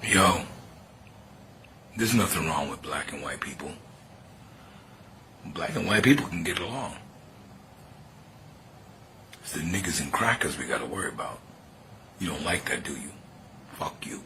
Yo, there's nothing wrong with black and white people. Black and white people can get along. It's the niggas and crackers we gotta worry about. You don't like that, do you? Fuck you.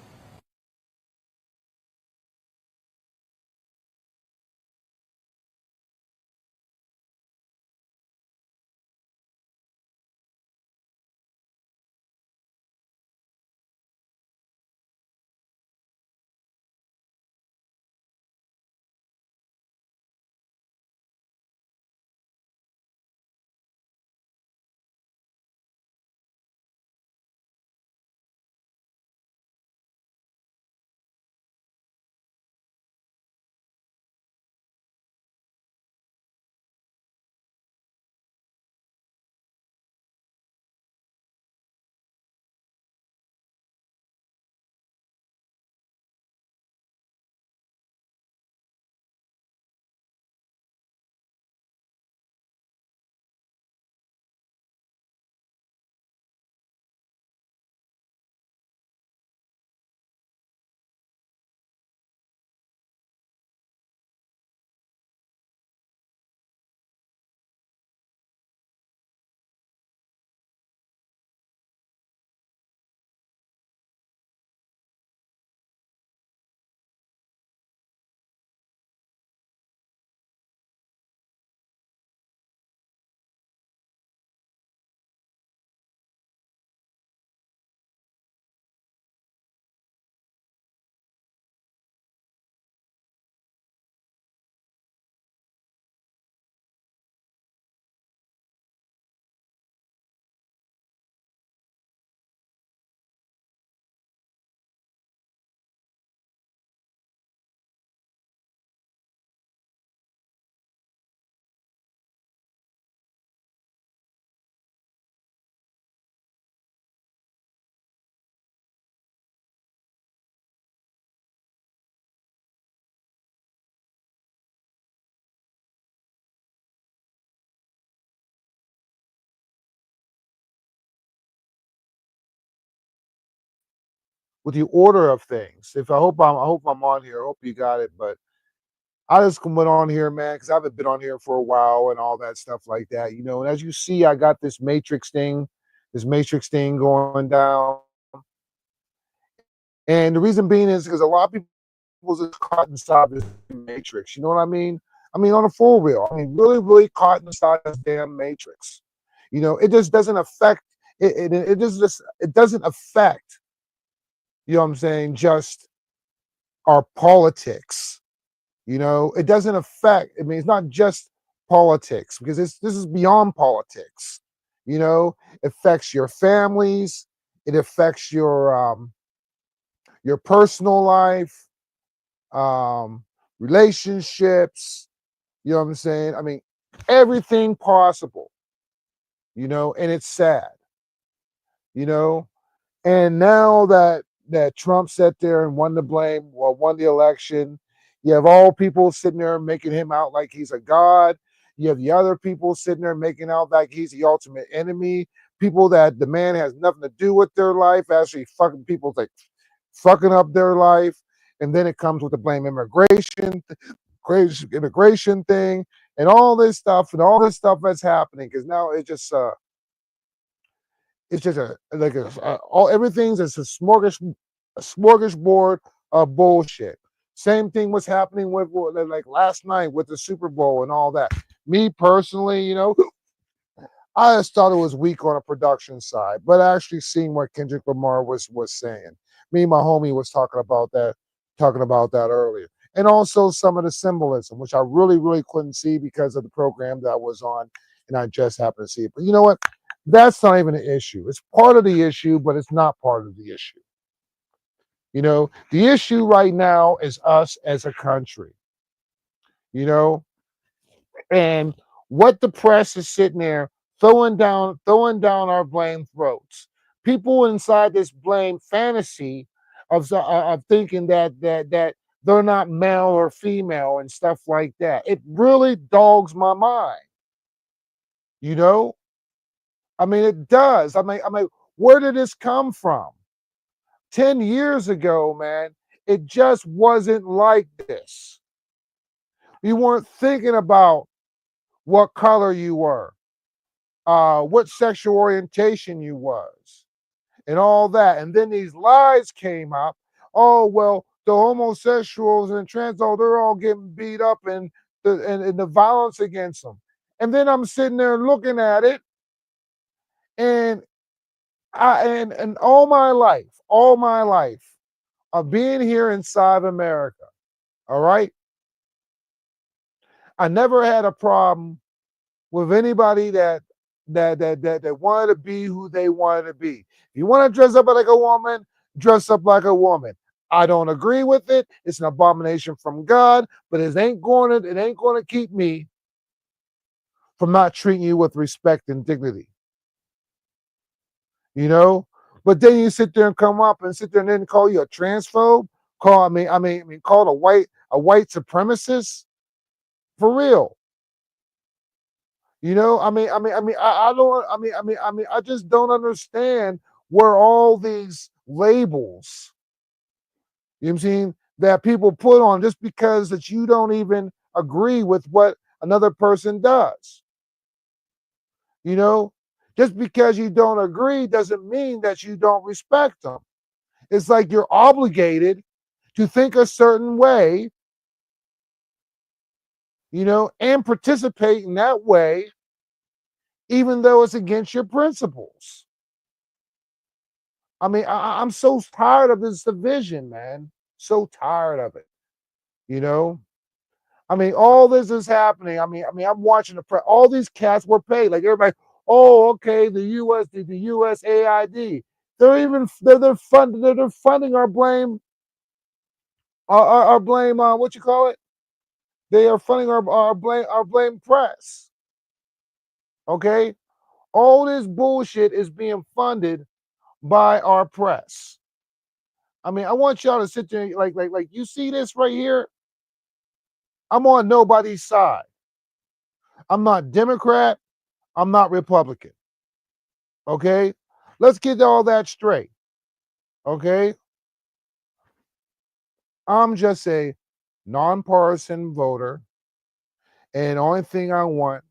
With the order of things. I hope I'm on here. I hope you got it. But I just went on here, man, because I haven't been on here for a while and all that stuff like that. And as you see, I got this matrix thing going down. And the reason being is because a lot of people just caught inside this matrix. You know what I mean? I mean, on a full real. I mean, really, really caught inside this damn matrix. It just doesn't affect it doesn't affect, what I'm saying, just our politics. It doesn't affect, I mean, it's not just politics because this is beyond politics. It affects your families, it affects your personal life, um, relationships, you know what I'm saying? I mean, everything possible, and it's sad, you know. And now that Trump sat there and won the blame, well, won the election, you have all people sitting there making him out like he's a god. You have the other people sitting there making out like he's the ultimate enemy. People that the man has nothing to do with their life, actually fucking people like fucking up their life. And then it comes with the blame immigration thing, and all this stuff that's happening because now it's just all everything's just a smorgasbord of bullshit. Same thing was happening with like last night with the Super Bowl and all that. Me personally, I just thought it was weak on a production side, but actually seeing what Kendrick Lamar was saying. Me and my homie was talking about that earlier. And also some of the symbolism, which I really, really couldn't see because of the program that I was on, and I just happened to see it. But you know what? That's not even an issue. It's part of the issue, but it's not part of the issue. The issue right now is us as a country, you know, and what the press is sitting there throwing down our blame throats. People inside this blame fantasy of thinking that they're not male or female and stuff like that. It really dogs my mind. You know, I mean, it does. I mean, where did this come from? 10 years ago, man, It just wasn't like this. You weren't thinking about what color you were, what sexual orientation you was, and all that. And then these lies came up. Oh, well, the homosexuals and trans, oh, they're all getting beat up and the violence against them. And then I'm sitting there looking at it, and and all my life of being here inside America, all right, I never had a problem with anybody that wanted to be who they wanted to be. If you want to dress up like a woman, dress up like a woman. I don't agree with it. It's an abomination from God, but it ain't going to keep me from not treating you with respect and dignity. You know? But then you sit there and come up and sit there and then call you a transphobe, call a white supremacist for real. You know, I don't, I just don't understand where all these labels, you know what I'm saying, that people put on just because that you don't even agree with what another person does. You know, just because you don't agree doesn't mean that you don't respect them. It's like you're obligated to think a certain way, you know, and participate in that way, even though it's against your principles. I'm so tired of this division, man. So tired of it. You know, all this is happening. I'm watching the press. All these cats were paid. Like everybody, oh, okay, the USAID. They're funding our blame, our blame. What you call it? They are funding our blame press. Okay, all this bullshit is being funded by our press. I want y'all to sit there like you see this right here. I'm on nobody's side. I'm not Democrat. I'm not Republican. Okay? Let's get all that straight. Okay? I'm just a nonpartisan voter. And the only thing I want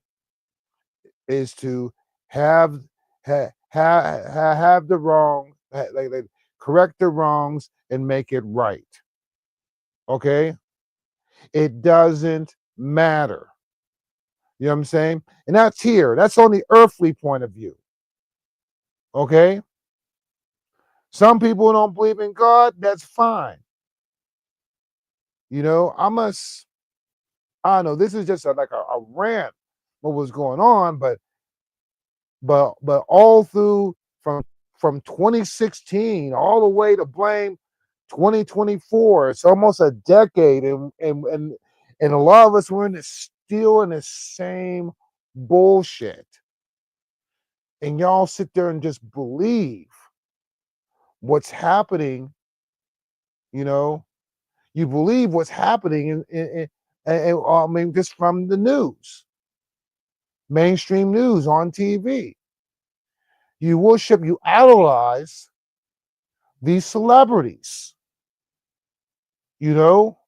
is to have have the wrong, like correct the wrongs and make it right. Okay? It doesn't matter. You know what I'm saying? And that's here. That's on the earthly point of view. Okay? Some people don't believe in God. That's fine. You know, I don't know. This is just like a rant what was going on, but all through from 2016 all the way to blame 2024. It's almost a decade, and a lot of us were still in the same bullshit. And y'all sit there and just believe what's happening, you know, you believe what's happening just from the news, mainstream news on TV. You worship, you idolize these celebrities, you know,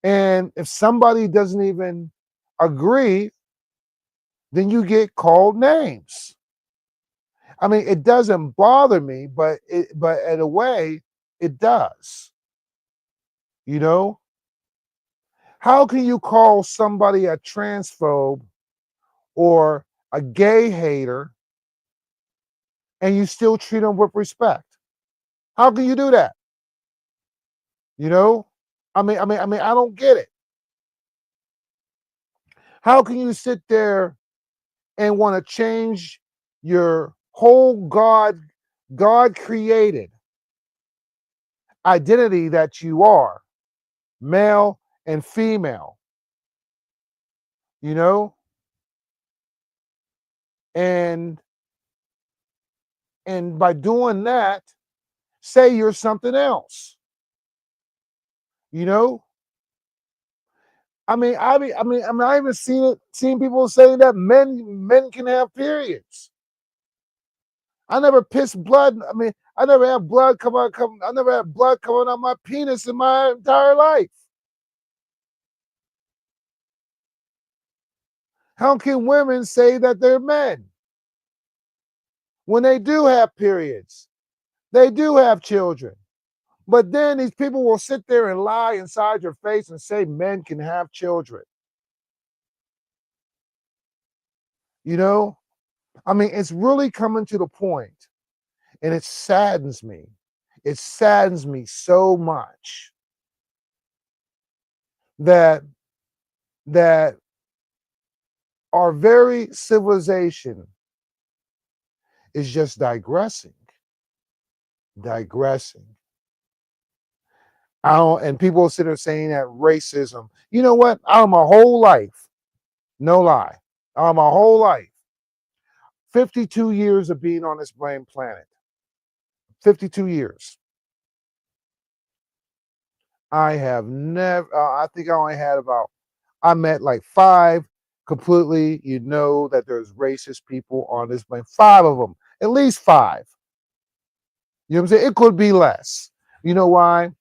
and if somebody doesn't even agree, then you get called names. It doesn't bother me, but in a way, it does. You know, how can you call somebody a transphobe or a gay hater and you still treat them with respect? How can you do that? You know, I don't get it. How can you sit there and want to change your whole God created identity that you are, male and female, you know, and by doing that, say you're something else, you know? I even seen people saying that men can have periods. I never pissed blood. I never had blood I never had blood coming out my penis in my entire life. How can women say that they're men when they do have periods? They do have children. But then these people will sit there and lie inside your face and say men can have children. You know? I mean, it's really coming to the point, and it saddens me. It saddens me so much that that our very civilization is just digressing. Digressing. I don't, and people sit there saying that racism. You know what? Out of my whole life, no lie, out of my whole life, 52 years of being on this blame planet, 52 years, I have never, I think I only had about, I met like 5 completely, you know, that there's racist people on this plane. 5 of them, at least 5. You know what I'm saying? It could be less. You know why?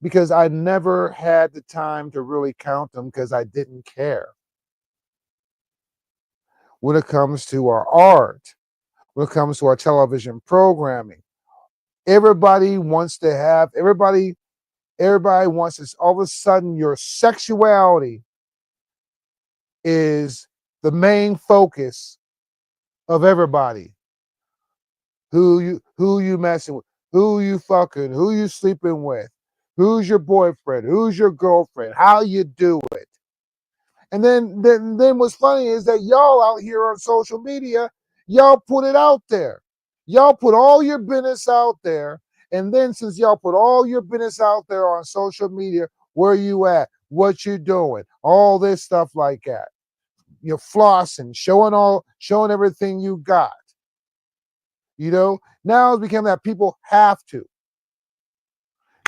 Because I never had the time to really count them because I didn't care. When it comes to our art, when it comes to our television programming, everybody wants to have, everybody wants this. All of a sudden, your sexuality is the main focus of everybody. Who you messing with, who you fucking, who you sleeping with, who's your boyfriend, who's your girlfriend, how you do it. And then what's funny is that y'all out here on social media, y'all put it out there. Y'all put all your business out there. And then since y'all put all your business out there on social media, where you at, what you doing, all this stuff like that. You're flossing, showing everything you got. You know, now it's become that people have to.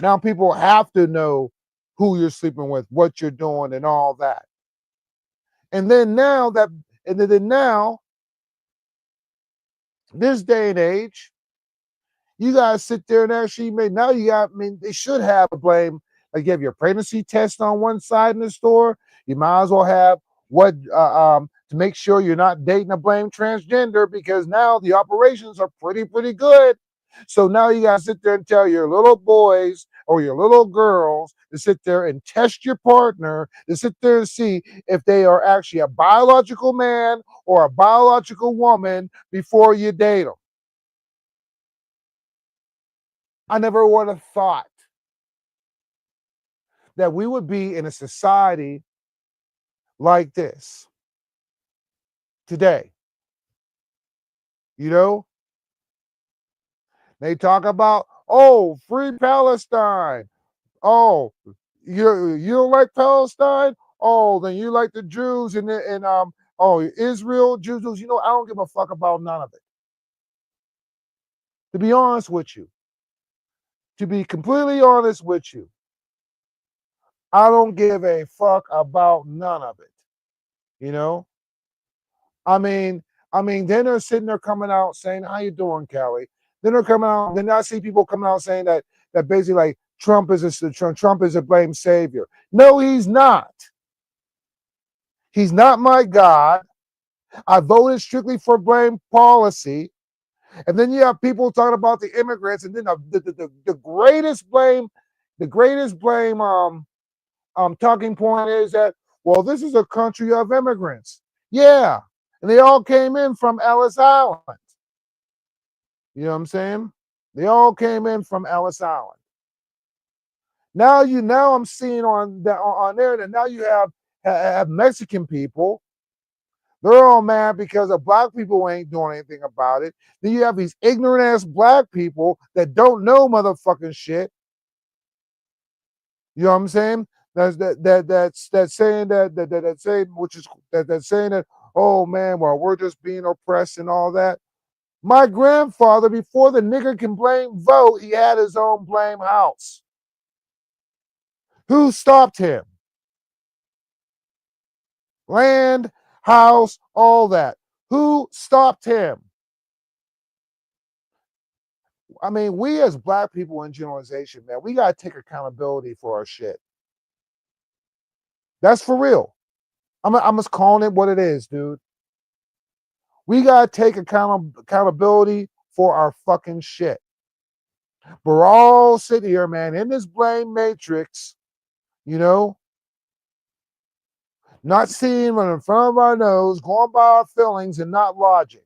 Now people have to know who you're sleeping with, what you're doing, and all that. And then now that, and then now, this day and age, you guys sit there and actually make, now you got, I mean, they should have a blame. Like you have your pregnancy test on one side in the store. You might as well have what, to make sure you're not dating a blame transgender, because now the operations are pretty good. So now you gotta sit there and tell your little boys or your little girls to sit there and test your partner, to sit there and see if they are actually a biological man or a biological woman before you date them. I never would have thought that we would be in a society like this today. You know, they talk about, oh, free Palestine. Oh, you don't like Palestine? Oh, then you like the Jews and oh, Israel, Jews. You know, I don't give a fuck about none of it. To be honest with you, to be completely honest with you, I don't give a fuck about none of it. You know, I mean, then they're sitting there coming out saying, "How you doing, Kelly?" Then they're coming out. Then I see people coming out saying that basically like Trump is a blame savior. No, he's not. He's not my God. I voted strictly for blame policy. And then you have people talking about the immigrants, and then the greatest blame talking point is that, well, this is a country of immigrants. Yeah. And they all came in from Ellis Island. You know what I'm saying? They all came in from Ellis Island. Now I'm seeing on there that now you have Mexican people. They're all mad because the black people ain't doing anything about it. Then you have these ignorant ass black people that don't know motherfucking shit. You know what I'm saying? That's saying that's saying, which is that's saying that, oh man, well, we're just being oppressed and all that. My grandfather, before the nigger can blame vote, he had his own blame house. Who stopped him? Land, house, all that. Who stopped him? I mean, we as black people in generalization, man, we gotta take accountability for our shit. That's for real. I'm just calling it what it is, dude. We gotta take accountability for our fucking shit. We're all sitting here, man, in this blame matrix, you know, not seeing what in front of our nose, going by our feelings and not logic.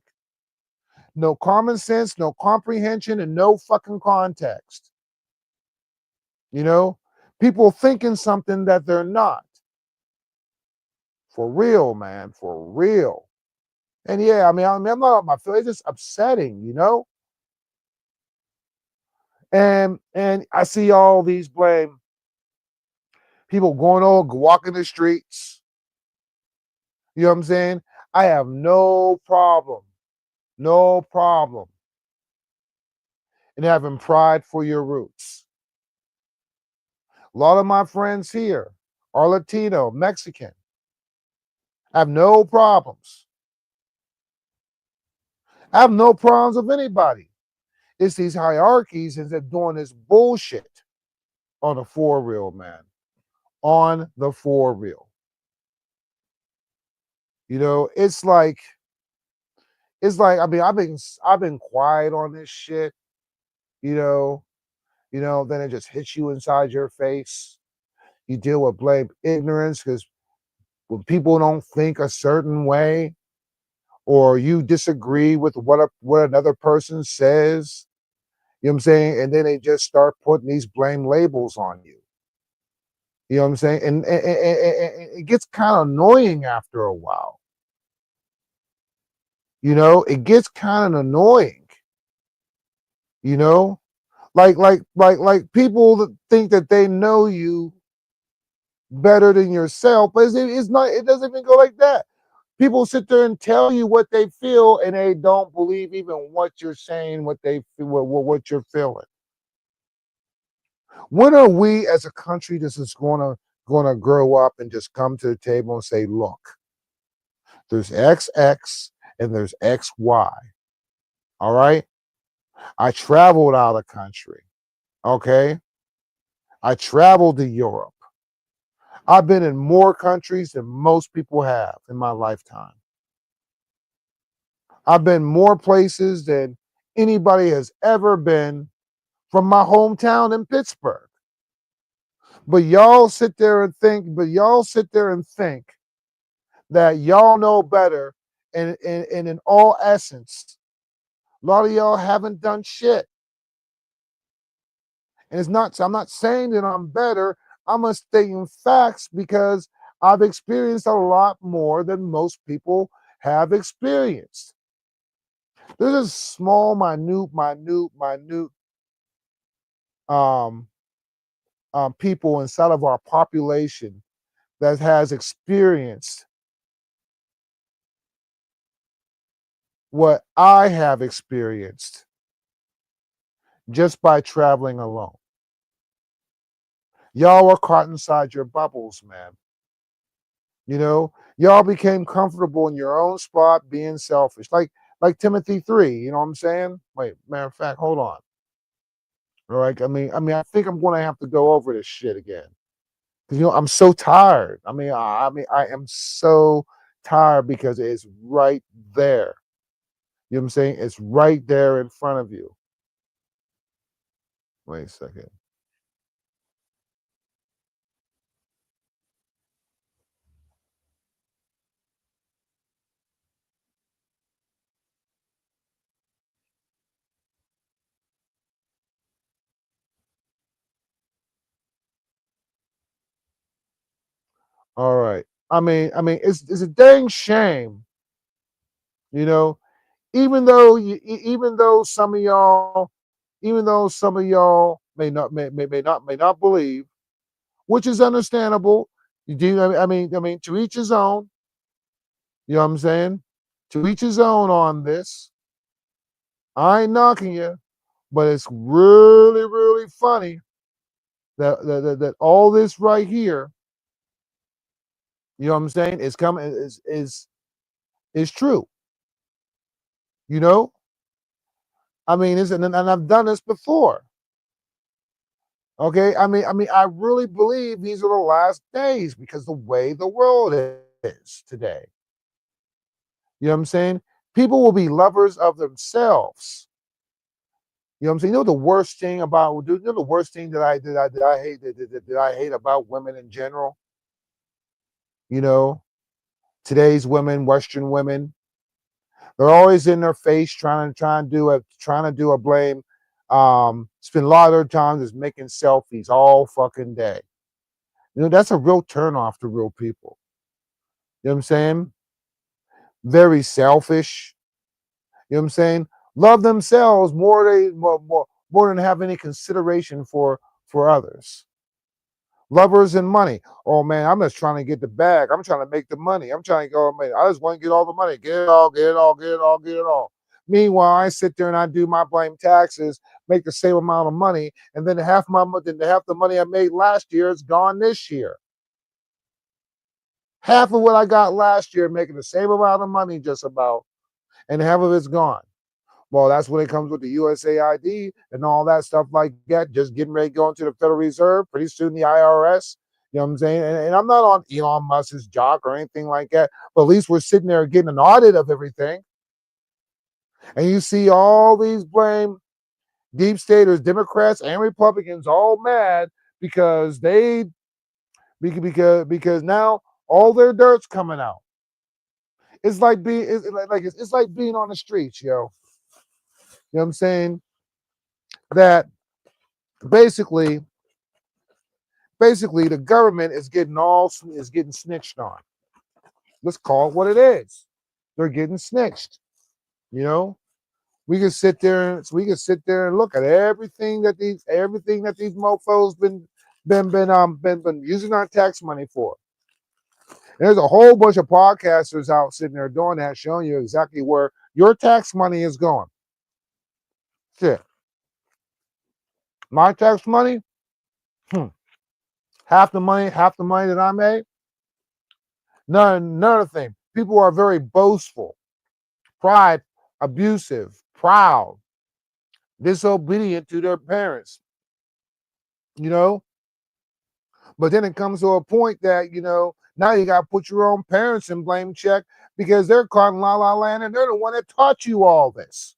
No common sense, no comprehension, and no fucking context. You know, people thinking something that they're not. For real, man, for real. And yeah, I'm not on my feelings. It's just upsetting, you know. And I see all these blame people going on, walking the streets. You know what I'm saying? I have no problem in having pride for your roots. A lot of my friends here are Latino, Mexican. I have no problems. I have no problems with anybody. It's these hierarchies and they're doing this bullshit on the for real, man. On the for real. You know, I mean, I've been quiet on this shit, you know, then it just hits you inside your face. You deal with blame ignorance because when people don't think a certain way, or you disagree with what another person says, you know what I'm saying? And then they just start putting these blame labels on you. You know what I'm saying? And it gets kind of annoying after a while. You know, it gets kind of annoying. You know, like people that think that they know you better than yourself, but it's not. It doesn't even go like that. People sit there and tell you what they feel, and they don't believe even what you're saying, what you're feeling. When are we as a country just is gonna grow up and just come to the table and say, look, there's XX and there's XY. All right. I traveled out of country. Okay. I traveled to Europe. I've been in more countries than most people have in my lifetime. I've been more places than anybody has ever been from my hometown in Pittsburgh. But y'all sit there and think that y'all know better. And in all essence, a lot of y'all haven't done shit. And it's not, I'm not saying that I'm better. I'm just stating facts because I've experienced a lot more than most people have experienced. There's a small, minute um, people inside of our population that has experienced what I have experienced just by traveling alone. Y'all are caught inside your bubbles, man. You know, y'all became comfortable in your own spot, being selfish, like Timothy 3. You know what I'm saying? Wait, matter of fact, hold on. All right, I think I'm going to have to go over this shit again because I'm so tired. I am so tired because it's right there. You know what I'm saying? It's right there in front of you. Wait a second. All right. It's a dang shame, you know. Even though some of y'all, may not believe, which is understandable. You do. To each his own. You know what I'm saying? To each his own on this. I ain't knocking you, but it's really, really funny that all this right here, you know what I'm saying, is coming is true. You know, I mean, and I've done this before. Okay, I really believe these are the last days because the way the world is today. You know what I'm saying? People will be lovers of themselves. You know what I'm saying? You know the worst thing about, you know the worst thing that I hate about women in general. You know, today's women, Western women, they're always in their face trying to do a blame. Spend a lot of their time just making selfies all fucking day. You know, that's a real turn off to real people. You know what I'm saying? Very selfish. You know what I'm saying? Love themselves more than have any consideration for others. Lovers and money. Oh man, I'm just trying to get the bag. I'm trying to make the money. I'm trying to go, man. I just want to get all the money. Get it all, get it all, get it all, get it all. Meanwhile, I sit there and I do my blame taxes, make the same amount of money, and then half the money I made last year is gone this year. Half of what I got last year, making the same amount of money just about, and half of it's gone. Well, that's when it comes with the USAID and all that stuff like that. Just getting ready to go into the Federal Reserve. Pretty soon the IRS. You know what I'm saying? And I'm not on Elon Musk's jock or anything like that. But at least we're sitting there getting an audit of everything. And you see all these blame deep staters, Democrats and Republicans, all mad because because now all their dirt's coming out. It's like being on the streets, yo. You know what I'm saying? That basically basically the government is getting snitched on. Let's call it what it is. They're getting snitched. You know, we can sit there and look at everything that these mofo's been using our tax money for. And there's a whole bunch of podcasters out sitting there doing that, showing you exactly where your tax money is going. Shit, my tax money, hmm, half the money that I made. Another thing, people are very boastful, pride, abusive, proud, disobedient to their parents, you know. But then it comes to a point that, now you got to put your own parents in blame check because they're caught in la la land and they're the one that taught you all this.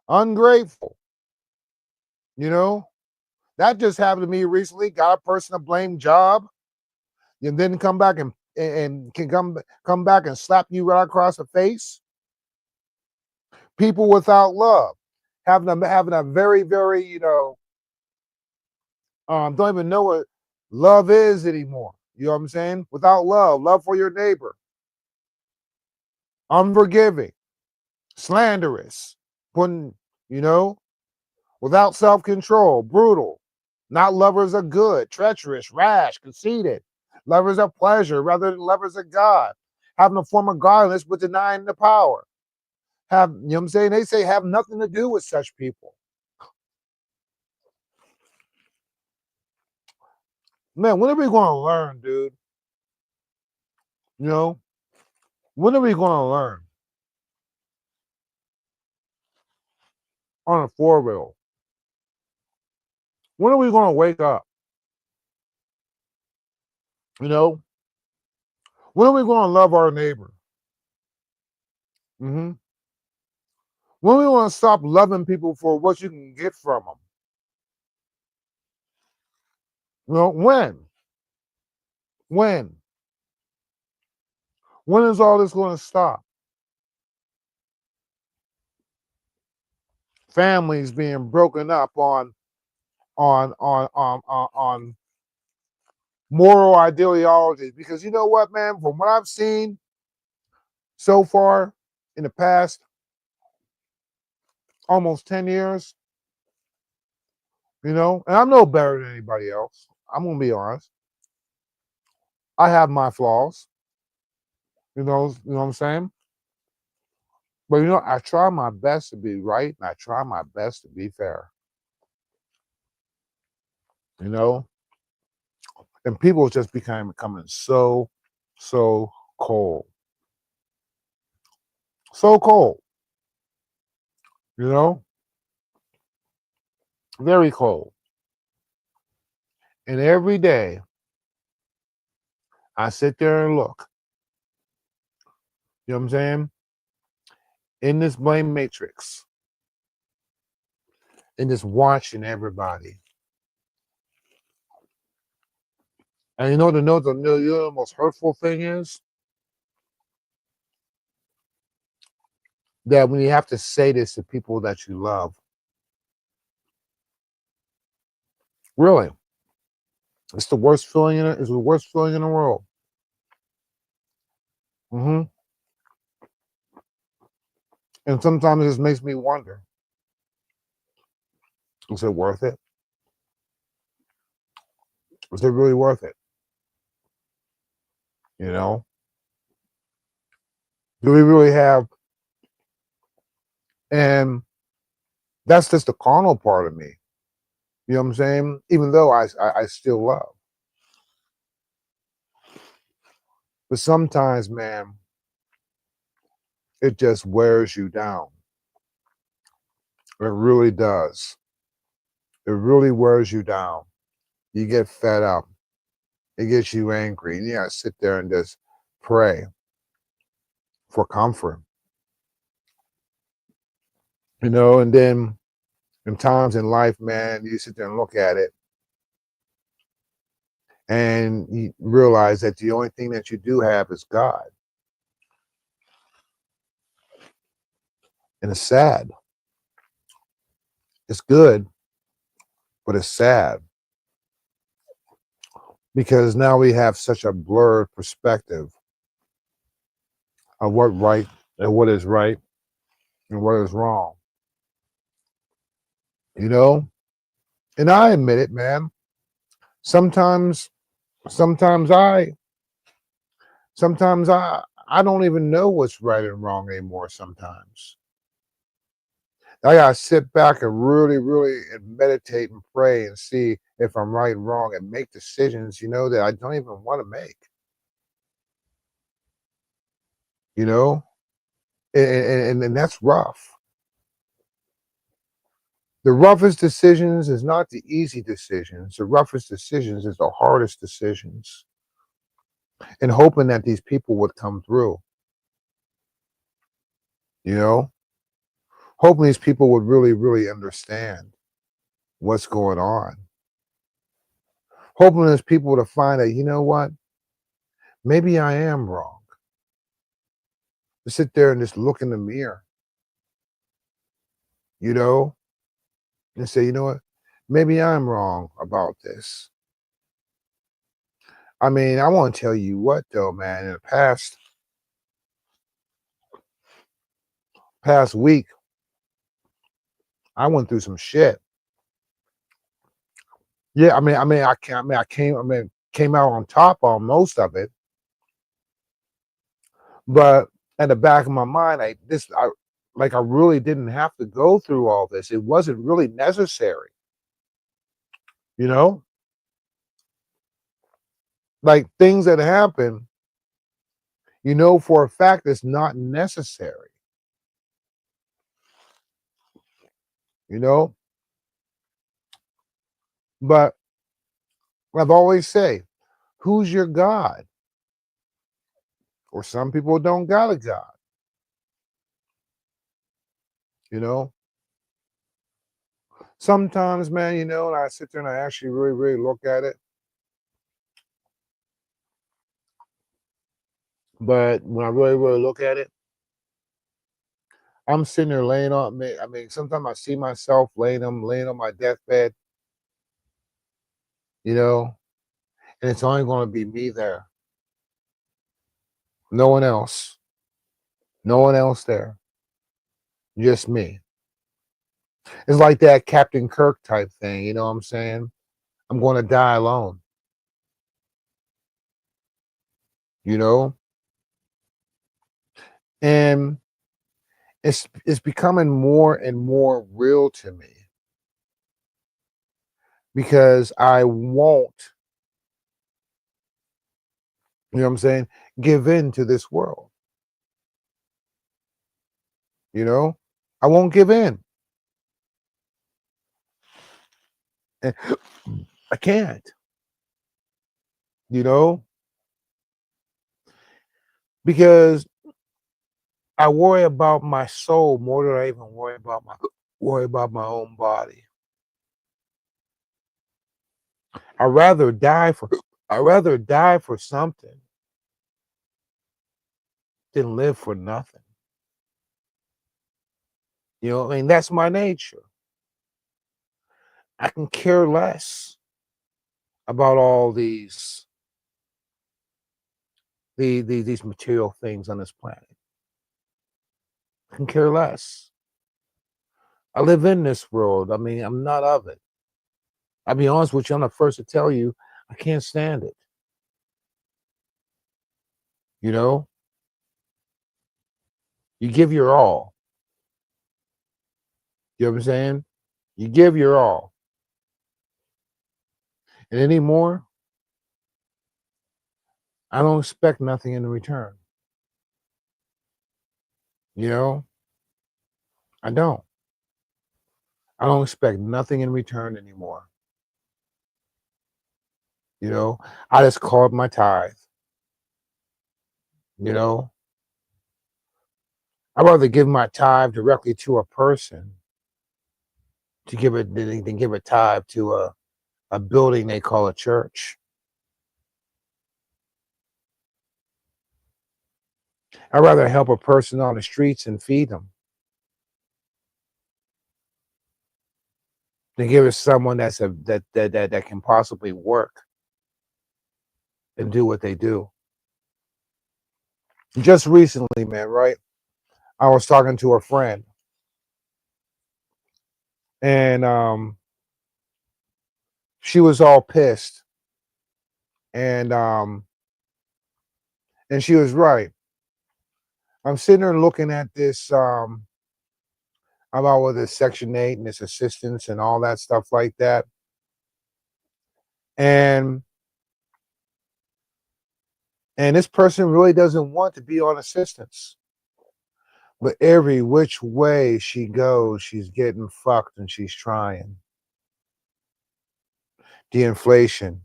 Ungrateful, you know. That just happened to me recently. Got a person to blame job and then come back and can come back and slap you right across the face. People without love, having a very, very, don't even know what love is anymore. You know what I'm saying? Without love for your neighbor, unforgiving, slanderous, putting, you know, without self-control, brutal, not lovers of good, treacherous, rash, conceited, lovers of pleasure rather than lovers of God, having a form of godliness but denying the power. You know what I'm saying? They say have nothing to do with such people. Man, when are we going to learn, dude? You know, when are we going to learn on a four-wheel? When are we going to wake up? You know, when are we going to love our neighbor? Mm-hmm. When are we going to stop loving people for what you can get from them? You know, when? When? When is all this going to stop? Families being broken up on moral ideologies. Because you know what, man? From what I've seen so far in the past almost 10 years, and I'm no better than anybody else. I'm gonna be honest. I have my flaws, you know what I'm saying? But I try my best to be right and I try my best to be fair. You know? And people just becoming so cold. So cold. You know, very cold. And every day I sit there and look, you know what I'm saying? In this blame matrix and just watching everybody. And you know the most hurtful thing is that when you have to say this to people that you love, really, it's the worst feeling in it. It's the worst feeling in the world. hmm And sometimes it just makes me wonder: is it worth it? Is it really worth it? You know, do we really have? And that's just the carnal part of me. You know what I'm saying? Even though I still love, but sometimes, man, it just wears you down. It really does. It really wears you down. You get fed up. It gets you angry. And you gotta sit there and just pray for comfort. You know, and then in times in life, man, you sit there and look at it and you realize that the only thing that you do have is God. And it's sad. It's good, but it's sad because now we have such a blurred perspective of what is right and what is wrong. You know? And I admit it, man. Sometimes sometimes I sometimes I don't even know what's right and wrong anymore sometimes. I gotta sit back and really and meditate and pray and see if I'm right and wrong and make decisions, that I don't even want to make, you know? And that's rough. The roughest decisions is not the easy decisions. The roughest decisions is the hardest decisions. And hoping that these people would come through, you know? Hoping these people would really understand what's going on. Hoping there's people to find that, you know what? Maybe I am wrong. To sit there and just look in the mirror, you know, and say, you know what? Maybe I'm wrong about this. I mean, I want to tell you what though, man, in the past week, I went through some shit. Yeah, came out on top on most of it, but at the back of my mind, I really didn't have to go through all this. It wasn't really necessary, you know? Like things that happen, for a fact it's not necessary, you know? But I've always say, who's your God? Or some people don't got a God, you know? Sometimes, man, and I sit there and I actually really look at it. But when I really look at it, I'm sitting there laying on me. I mean, sometimes I see myself laying on my deathbed, you know, and it's only going to be me there. No one else. No one else there. Just me. It's like that Captain Kirk type thing, you know what I'm saying? I'm going to die alone, you know? And it's becoming more and more real to me because I won't, you know what I'm saying, give in to this world, you know? I won't give in. I can't, you know, because I worry about my soul more than I even worry about my own body. I'd rather die for I'd rather die for something than live for nothing. You know, I mean, that's my nature. I can care less about all these material things on this planet. I can care less. I live in this world. I mean, I'm not of it. I'll be honest with you, I'm the first to tell you I can't stand it. You know, you give your all. You know what I'm saying? You give your all. And anymore, I don't expect nothing in return. You know, I don't. I don't expect nothing in return anymore. You know, I just called my tithe. You know, I'd rather give my tithe directly to a person to give it than give a tithe to a building they call a church. I'd rather help a person on the streets and feed them than give it to someone that can possibly work and do what they do. Just recently, man, right? I was talking to a friend, and she was all pissed, and she was right. I'm sitting there looking at this about with this Section 8 and its assistance and all that stuff like that, and this person really doesn't want to be on assistance. But every which way she goes, she's getting fucked and she's trying. The inflation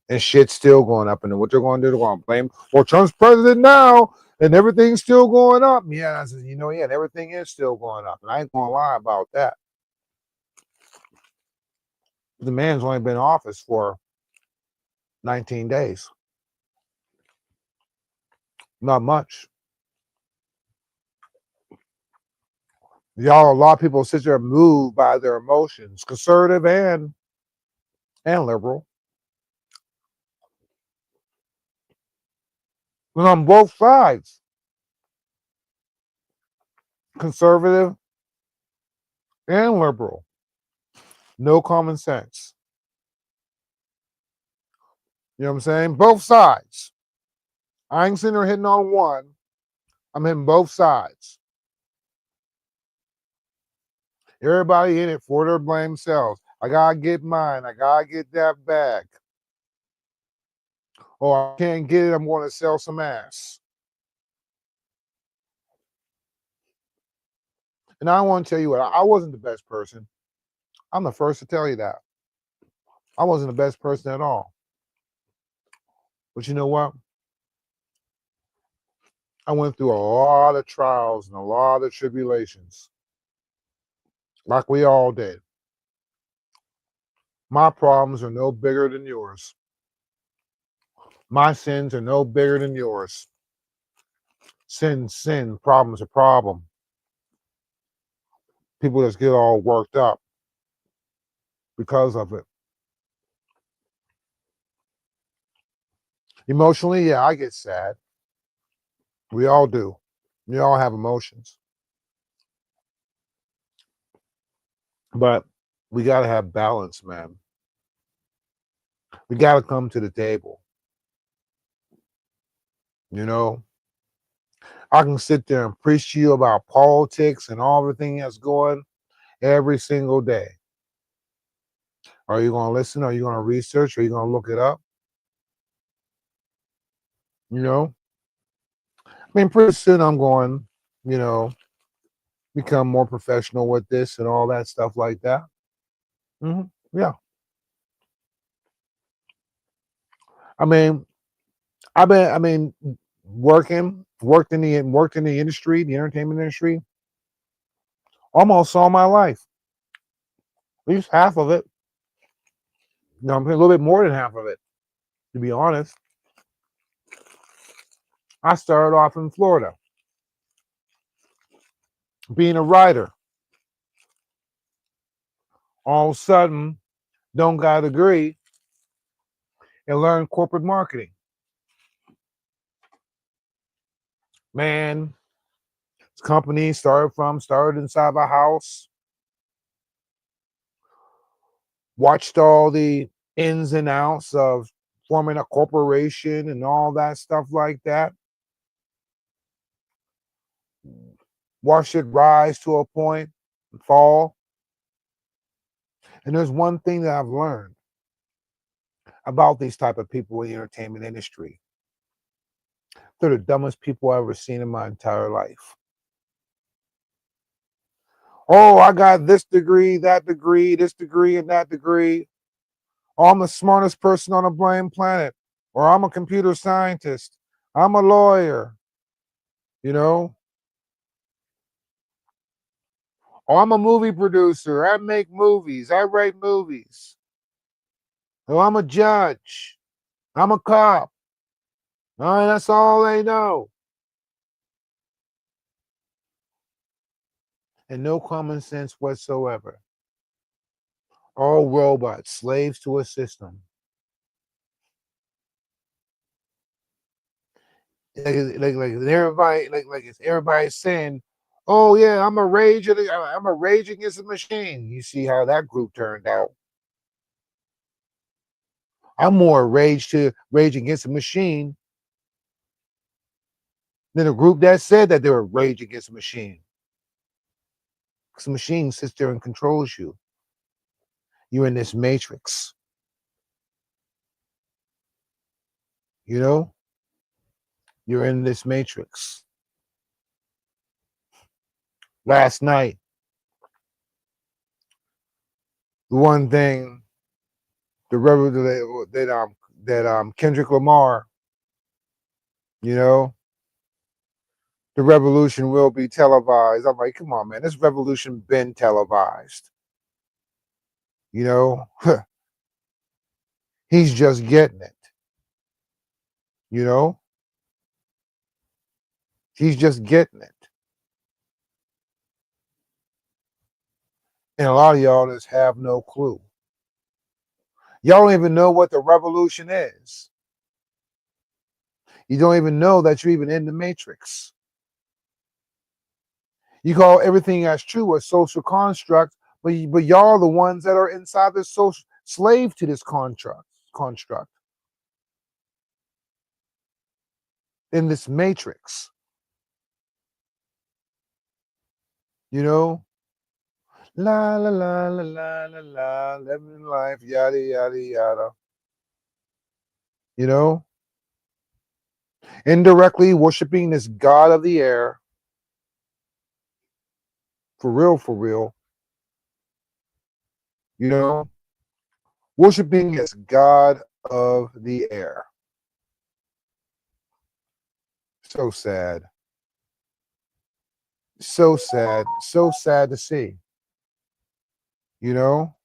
and shit's still going up. And then what they're going to do, they're going to blame, well, Trump's president now and everything's still going up. Yeah, I said, you know, yeah, everything is still going up. And I ain't going to lie about that. The man's only been in office for 19 days. Not much. Y'all, a lot of people sit there moved by their emotions, conservative and liberal. And on both sides, conservative and liberal. No common sense. You know what I'm saying? Both sides. I ain't sitting there hitting on one. I'm hitting both sides. Everybody in it for their blame selves. I gotta get mine. I gotta get that bag. Oh, I can't get it. I'm going to sell some ass. And I want to tell you what, I wasn't the best person. I'm the first to tell you that. I wasn't the best person at all. But you know what? I went through a lot of trials and a lot of tribulations, like we all did. My problems are no bigger than yours. My sins are no bigger than yours. Sin, problem's a problem. People just get all worked up because of it. Emotionally, yeah, I get sad. We all do. We all have emotions. But we got to have balance, man. We got to come to the table. You know, I can sit there and preach to you about politics and all everything that's going every single day. Are you going to listen? Are you going to research? Are you going to look it up? You know, I mean, pretty soon I'm going, you know, become more professional with this and all that stuff like that. Yeah. I mean, I mean, worked in the industry, the entertainment industry, almost all my life. At least half of it. No, I'm a little bit more than half of it, to be honest. I started off in Florida, being a writer. All of a sudden, don't got a degree and learn corporate marketing. Man, this company started inside a house, watched all the ins and outs of forming a corporation and all that stuff like that. Watched it rise to a point and fall. And there's one thing that I've learned about these type of people in the entertainment industry. They're the dumbest people I've ever seen in my entire life. Oh, I got this degree, that degree, this degree, and that degree. Oh, I'm the smartest person on the planet. Or I'm a computer scientist. I'm a lawyer. You know? Oh, I'm a movie producer. I make movies. I write movies. Oh, I'm a judge. I'm a cop. All right, that's all they know. And no common sense whatsoever. All robots, slaves to a system. Like everybody, like it's everybody saying, "Oh yeah, I'm a rage against the machine." You see how that group turned out. I'm more rage against the machine than a group that said that they were rage against the machine. Because the machine sits there and controls you. You're in this matrix. You know, you're in this matrix. Last night, the one thing the rebel that Kendrick Lamar, you know, the revolution will be televised. I'm like, come on, man, this revolution been televised. You know, he's just getting it. You know, he's just getting it. And a lot of y'all just have no clue. Y'all don't even know what the revolution is. You don't even know that you're even in the matrix. You call everything as true a social construct, but y'all are the ones that are inside this social slave to this construct in this matrix. You know, la la la la la la la, living life, yada yada yada. You know, indirectly worshiping this god of the air, for real, for real. You know, worshiping this god of the air. So sad. So sad. So sad to see. You know,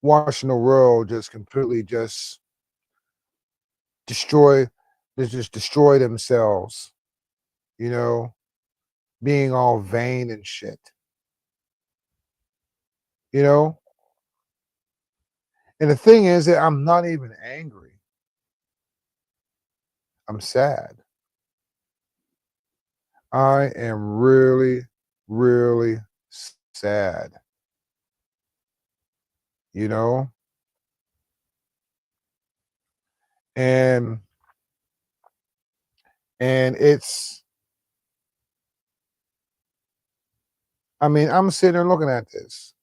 watching the world just completely destroy, just destroy themselves. You know, being all vain and shit. You know, and the thing is that I'm not even angry. I'm sad. I am really, really sad. You know, and it's. I mean, I'm sitting there looking at this.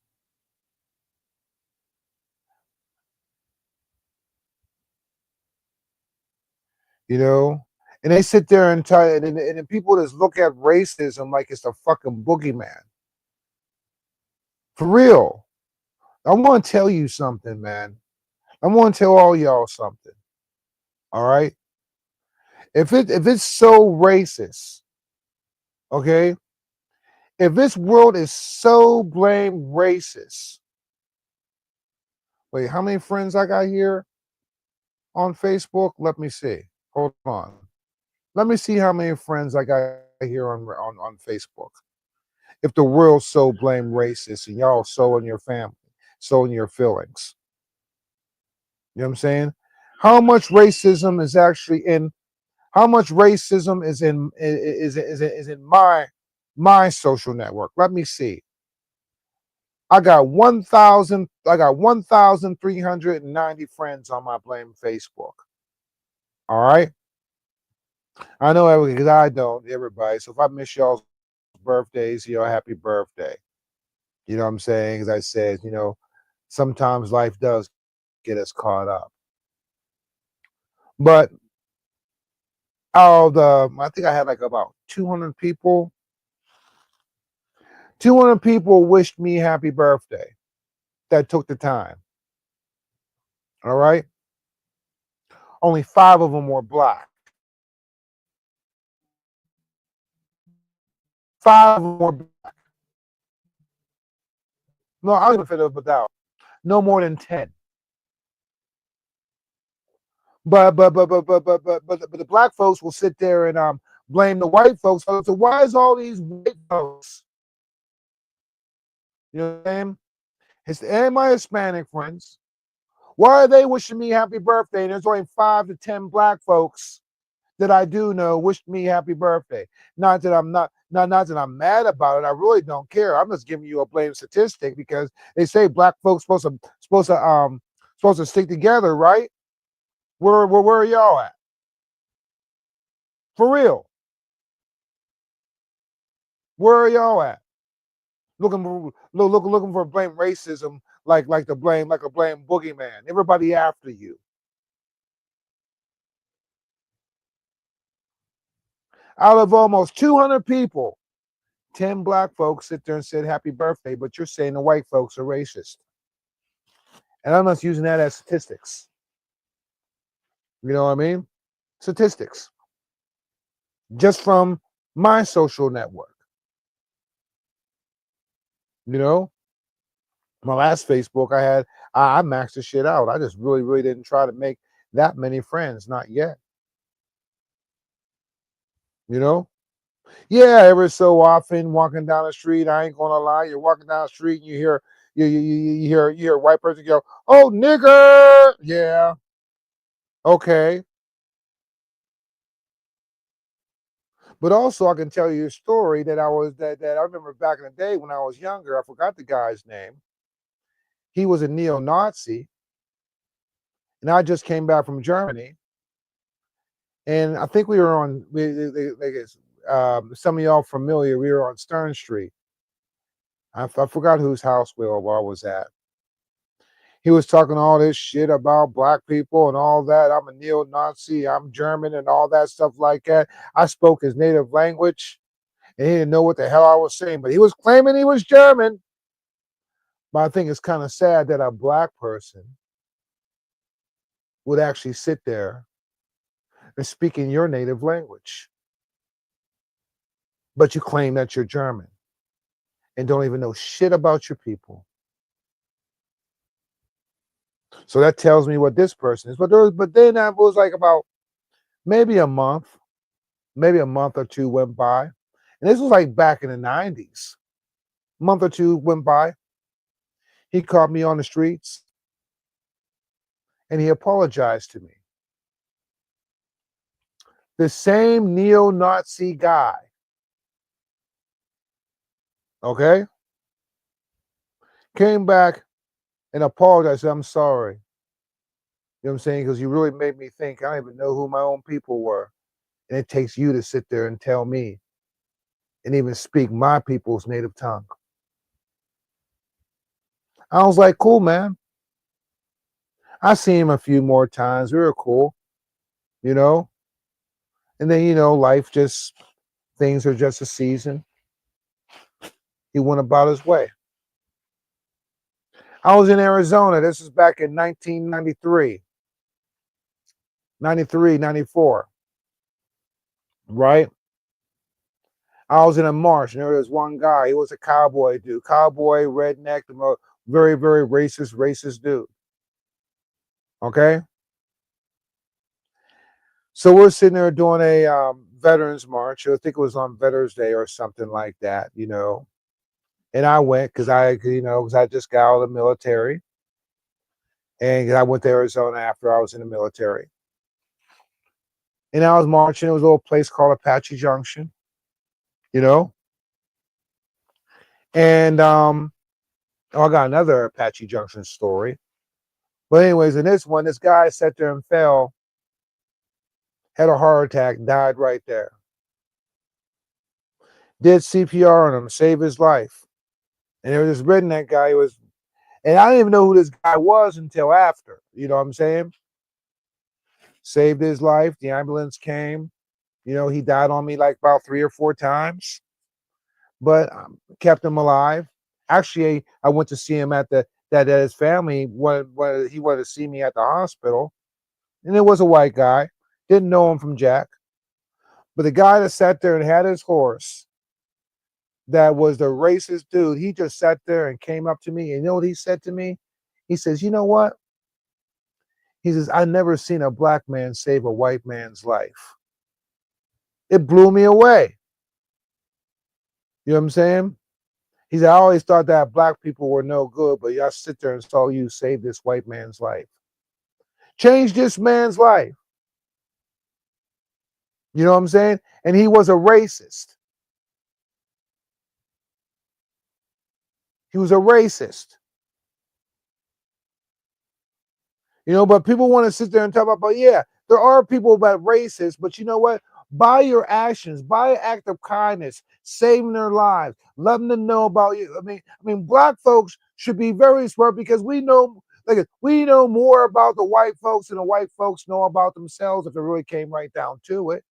You know, And they sit there and tell, and people just look at racism like it's a fucking boogeyman. For real. I want to tell you something, man. I want to tell all y'all something. All right. If it's so racist, okay. If this world is so blame racist, wait, how many friends I got here on Facebook? Let me see. Hold on. Let me see how many friends I got here on Facebook. If the world's so blame racist and y'all so in your family, so in your feelings. You know what I'm saying? How much racism is actually in how much racism is in my social network? Let me see. I got 1,390 friends on my blame Facebook. All right. I know everybody because I don't, everybody. So if I miss y'all's birthdays, happy birthday. You know what I'm saying? As I said, sometimes life does get us caught up. But I think I had like about 200 people. 200 people wished me happy birthday that took the time. All right. Only 5 of them were black. 5 of them were black. No, I don't even fit up a doubt. No more than 10. But the black folks will sit there and blame the white folks. So why is all these white folks, you know what I'm saying? And my Hispanic friends, why are they wishing me happy birthday? And there's only 5 to 10 black folks that I do know wished me happy birthday. Not that I'm not that I'm mad about it. I really don't care. I'm just giving you a blame statistic because they say black folks supposed to stick together, right? Where are y'all at? For real. Where are y'all at? Looking for blame racism like a blame boogeyman. Everybody after you. Out of almost 200 people, 10 black folks sit there and said happy birthday, but you're saying the white folks are racist. And I'm not using that as statistics. You know what I mean? Statistics. Just from my social network. You know? My last Facebook I maxed the shit out. I just really didn't try to make that many friends. Not yet. You know? Yeah, every so often walking down the street, I ain't gonna lie, you're walking down the street and you hear a white person go, "Oh, nigger." Yeah. Okay. But also I can tell you a story that I remember back in the day when I was younger. I forgot the guy's name. He was a neo-Nazi, and I just came back from Germany. And I think we were on some of y'all familiar, we were on Stern Street. I forgot whose house we were where I was at. He was talking all this shit about black people and all that. I'm a neo-Nazi, I'm German and all that stuff like that. I spoke his native language and he didn't know what the hell I was saying, but he was claiming he was German. But I think it's kind of sad that a black person would actually sit there and speak in your native language, but you claim that you're German and don't even know shit about your people. So that tells me what this person is. But then that was like about maybe maybe a month or two went by. And this was like back in the 90s. A month or two went by. He caught me on the streets and he apologized to me. The same neo-Nazi guy, okay, came back and apologized. Said, "I'm sorry." You know what I'm saying? Because you really made me think. I don't even know who my own people were. And it takes you to sit there and tell me and even speak my people's native tongue. I was like, cool, man. I seen him a few more times. We were cool, you know. And then, life just, things are just a season. He went about his way. I was in Arizona. This is back in 1993, 93, 94, right? I was in a march, and there was one guy. He was a cowboy dude, cowboy, redneck, very, very racist dude. Okay, so we're sitting there doing a veterans march. I think it was on Veterans Day or something like that, And I went because I just got out of the military, and I went to Arizona after I was in the military. And I was marching. It was a little place called Apache Junction, you know. And I got another Apache Junction story. But anyways, in this one, this guy sat there and fell, had a heart attack, died right there. Did CPR on him, saved his life. And there was this redneck guy who was, and I didn't even know who this guy was until after. You know what I'm saying? Saved his life. The ambulance came. He died on me like about 3 or 4 times, but kept him alive. Actually, I went to see him at that his family he wanted to see me at the hospital, and it was a white guy. Didn't know him from Jack, but the guy that sat there and had his horse, that was the racist dude. He just sat there and came up to me, and you know what he said to me? He says, "You know what?" He says, "I never seen a black man save a white man's life." It blew me away. You know what I'm saying? He said, "I always thought that black people were no good, but y'all sit there and saw you save this white man's life. Change this man's life." You know what I'm saying? And he was a racist. He was a racist. But people want to sit there and talk about, but yeah, there are people that are racist, but you know what? By your actions, by an act of kindness, saving their lives, letting them know about you. I mean, black folks should be very smart because we know more about the white folks than the white folks know about themselves if it really came right down to it.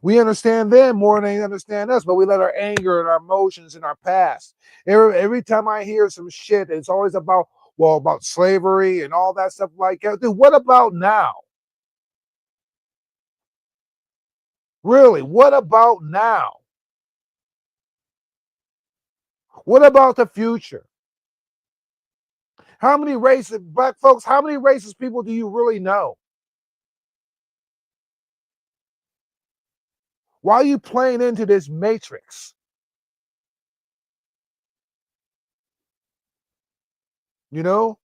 We understand them more than they understand us, but we let our anger and our emotions and our past. Every time I hear some shit, it's always about slavery and all that stuff like that. Dude, what about now? Really, what about now? What about the future? How many racist black folks, how many racist people do you really know? Why are you playing into this matrix? You know?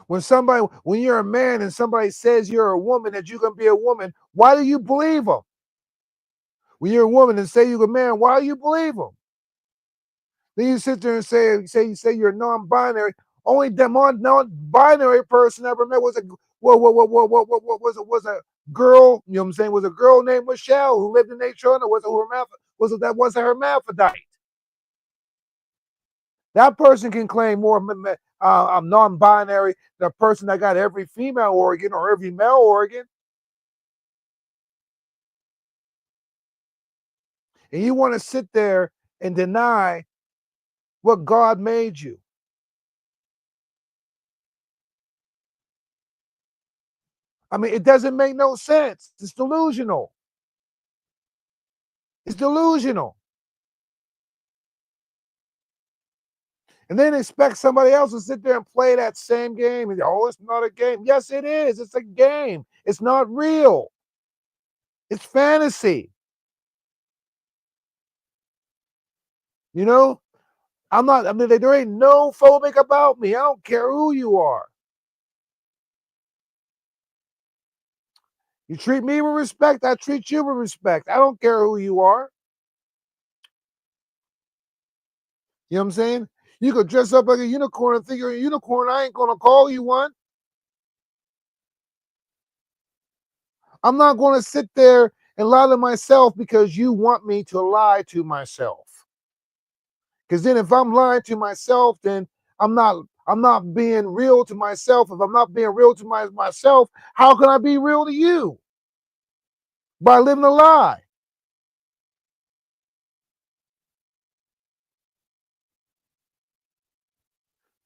When you're a man and somebody says you're a woman, that you can be a woman, why do you believe them? When you're a woman and say you're a man, why do you believe them? Then you sit there and say you're non-binary. Only the non-binary person I ever met was a girl. You know what I'm saying? Was a girl named Michelle who lived in Daytona. That was a hermaphrodite. That person can claim more non-binary than a person that got every female organ or every male organ. And you want to sit there and deny what God made you. I mean, it doesn't make no sense. It's delusional. It's delusional. And then expect somebody else to sit there and play that same game. And, oh, it's not a game. Yes, it is. It's a game. It's not real. It's fantasy. You know, there ain't no phobic about me. I don't care who you are. You treat me with respect, I treat you with respect. I don't care who you are. You know what I'm saying? You could dress up like a unicorn and think you're a unicorn. I ain't going to call you one. I'm not going to sit there and lie to myself because you want me to lie to myself. Because then if I'm lying to myself, then I'm not I'm not being real to myself. If I'm not being real to myself, how can I be real to you? By living a lie.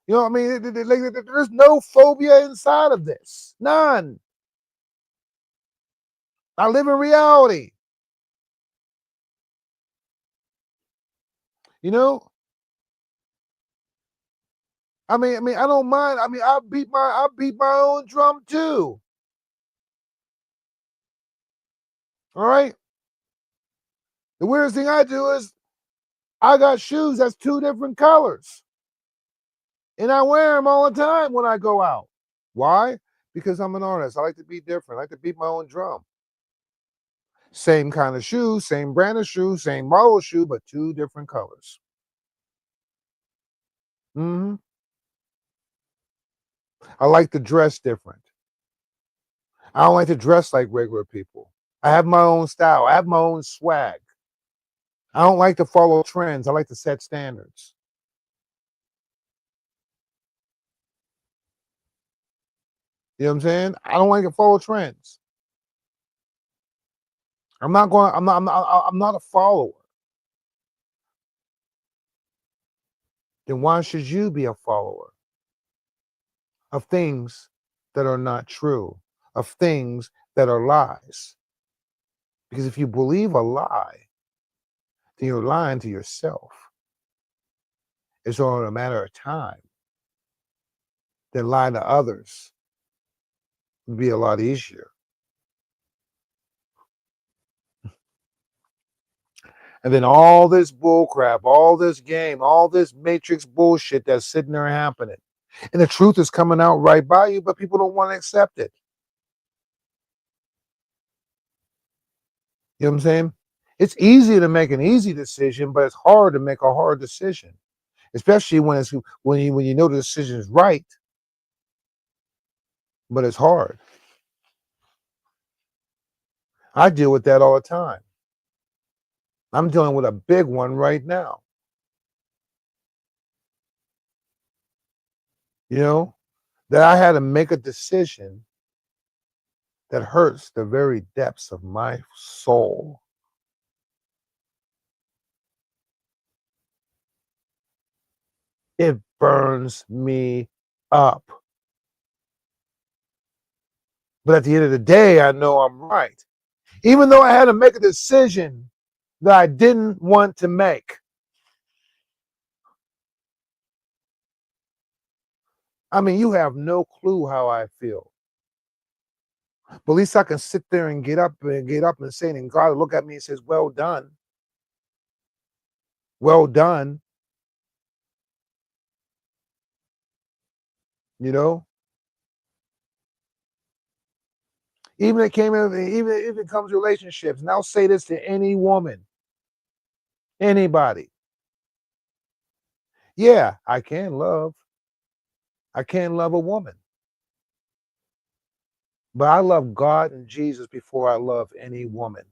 You know what I mean? There's no phobia inside of this. None. I live in reality. You know? I mean, I don't mind. I mean, I beat my own drum too. All right. The weirdest thing I do is I got shoes that's two different colors, and I wear them all the time when I go out. Why? Because I'm an artist. I like to be different. I like to beat my own drum. Same kind of shoe, same brand of shoe, same model of shoe, but two different colors. Hmm. I like to dress different. I don't like to dress like regular people. I have my own style. I have my own swag. I don't like to follow trends. I like to set standards. You know what I'm saying? I don't like to follow trends. I'm not going. I'm not. I'm not a follower. Then why should you be a follower of things that are not true, of things that are lies? Because if you believe a lie, then you're lying to yourself. It's only a matter of time. Then lying to others would be a lot easier. And then all this bullcrap, all this game, all this matrix bullshit that's sitting there happening. And the truth is coming out right by you, but people don't want to accept it. You know what I'm saying? It's easy to make an easy decision, but it's hard to make a hard decision, especially when you know the decision is right, but it's hard. I deal with that all the time. I'm dealing with a big one right now. You know, that I had to make a decision that hurts the very depths of my soul. It burns me up. But at the end of the day, I know I'm right. Even though I had to make a decision that I didn't want to make. I mean, you have no clue how I feel. But at least I can sit there and get up and say, and God will look at me and says, well done. Well done. You know? Even if it comes to relationships, and I'll say this to any woman, anybody. Yeah, I can love. I can love a woman. But I love God and Jesus before I love any woman.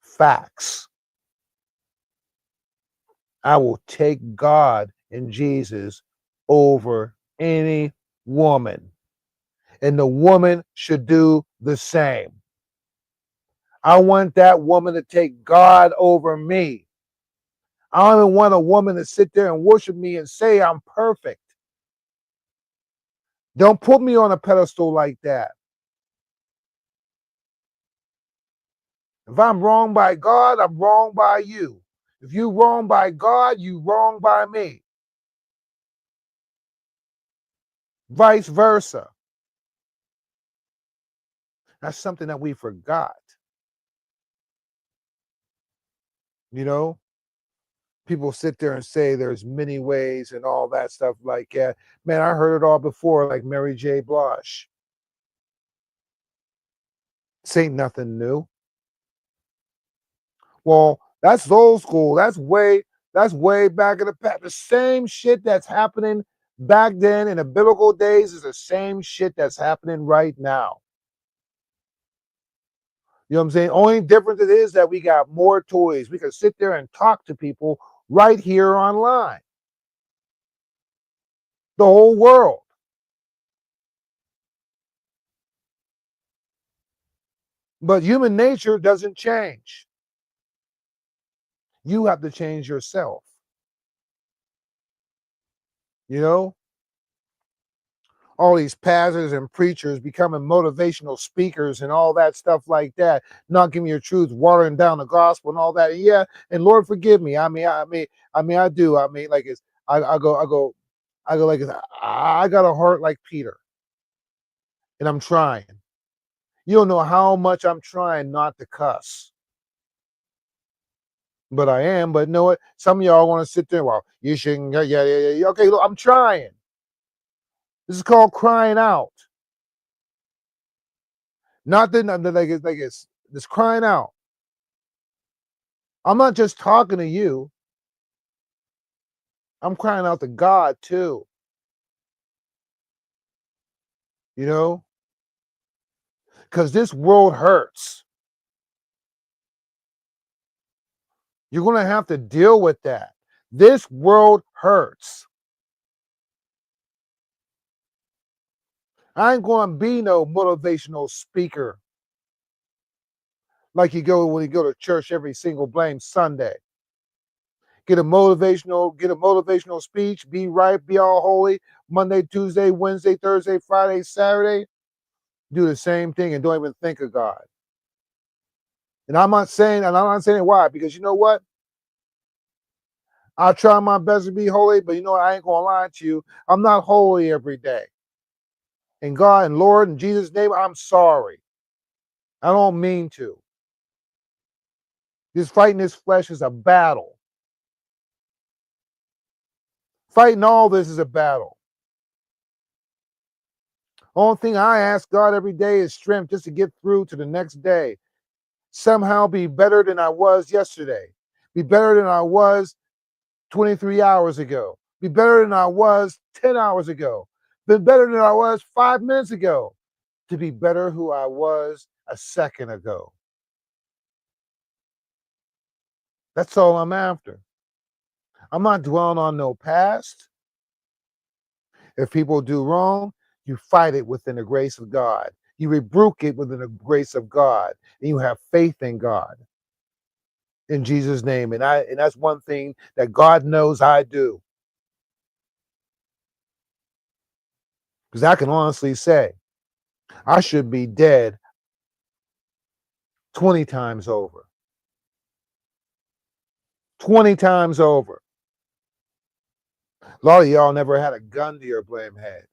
Facts. I will take God and Jesus over any woman. And the woman should do the same. I want that woman to take God over me. I don't even want a woman to sit there and worship me and say I'm perfect. Don't put me on a pedestal like that. If I'm wrong by God, I'm wrong by you. If you wrong by God, you wrong by me. Vice versa. That's something that we forgot. You know, people sit there and say there's many ways and all that stuff like that. Man, I heard it all before, like Mary J. Blige. This ain't nothing new. Well, that's old school. That's way back in the past. The same shit that's happening back then in the biblical days is the same shit that's happening right now. You know what I'm saying? Only difference it is that we got more toys. We can sit there and talk to people right here online. the whole world. But human nature doesn't change. You have to change yourself. You know, all these pastors and preachers becoming motivational speakers and all that stuff like that, not giving your truth, watering down the gospel and all that. And yeah, and Lord forgive me. I do. I mean, like it's I go like it's, I got a heart like Peter, and I'm trying. You don't know how much I'm trying not to cuss, but I am. But you know what? Some of y'all want to sit there. Well, you shouldn't. Yeah. Okay, look, I'm trying. This is called crying out. Not that like it's crying out. I'm not just talking to you. I'm crying out to God too. You know, because this world hurts. You're gonna have to deal with that. This world hurts. I ain't gonna be no motivational speaker like you go when you go to church every single blame Sunday. Get a motivational speech, be right, be all holy, Monday, Tuesday, Wednesday, Thursday, Friday, Saturday, do the same thing and don't even think of God. And I'm not saying why, because you know what? I try my best to be holy, but you know what? I ain't gonna lie to you. I'm not holy every day. And God and Lord, in Jesus' name, I'm sorry. I don't mean to. This fighting this flesh is a battle. Fighting all this is a battle. Only thing I ask God every day is strength just to get through to the next day. Somehow be better than I was yesterday. Be better than I was 23 hours ago. Be better than I was 10 hours ago. Be better than I was 5 minutes ago. To be better who I was a second ago. That's all I'm after. I'm not dwelling on no past. If people do wrong, you fight it within the grace of God. You rebuke it within the grace of God. And you have faith in God. In Jesus' name. And that's one thing that God knows I do. Because I can honestly say I should be dead 20 times over. 20 times over. A lot of y'all never had a gun to your blame head.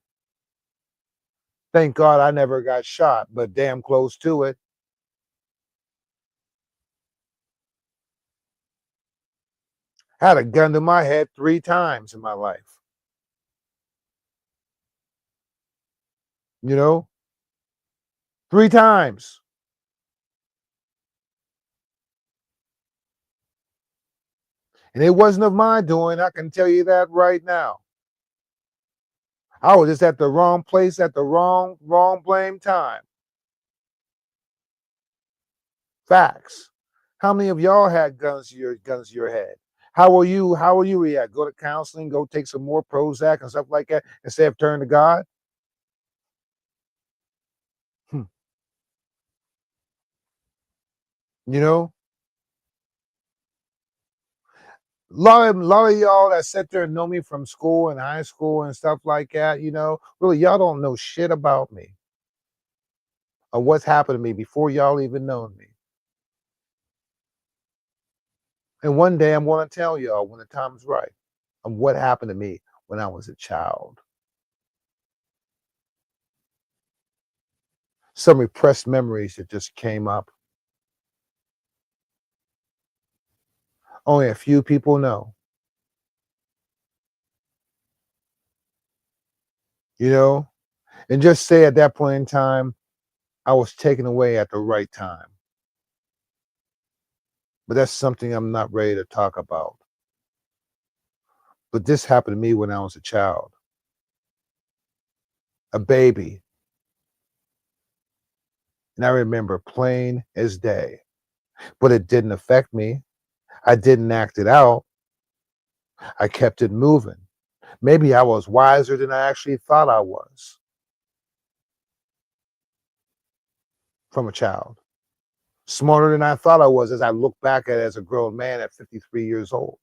Thank God I never got shot, but damn close to it. Had a gun to my head 3 times in my life. You know? 3 times. And it wasn't of my doing. I can tell you that right now. I was just at the wrong place at the wrong blame time. Facts. How many of y'all had guns to your head? How will you react? Go to counseling, go take some more Prozac and stuff like that instead of turn to God? Hmm. You know? A lot of y'all that sit there and know me from school and high school and stuff like that, really y'all don't know shit about me or what's happened to me before y'all even known me. And one day I'm going to tell y'all when the time's right of what happened to me when I was a child. Some repressed memories that just came up. Only a few people know. You know? And just say at that point in time, I was taken away at the right time. But that's something I'm not ready to talk about. But this happened to me when I was a child, a baby. And I remember plain as day. But it didn't affect me. I didn't act it out. I kept it moving. Maybe I was wiser than I actually thought I was from a child. Smarter than I thought I was as I look back at it as a grown man at 53 years old.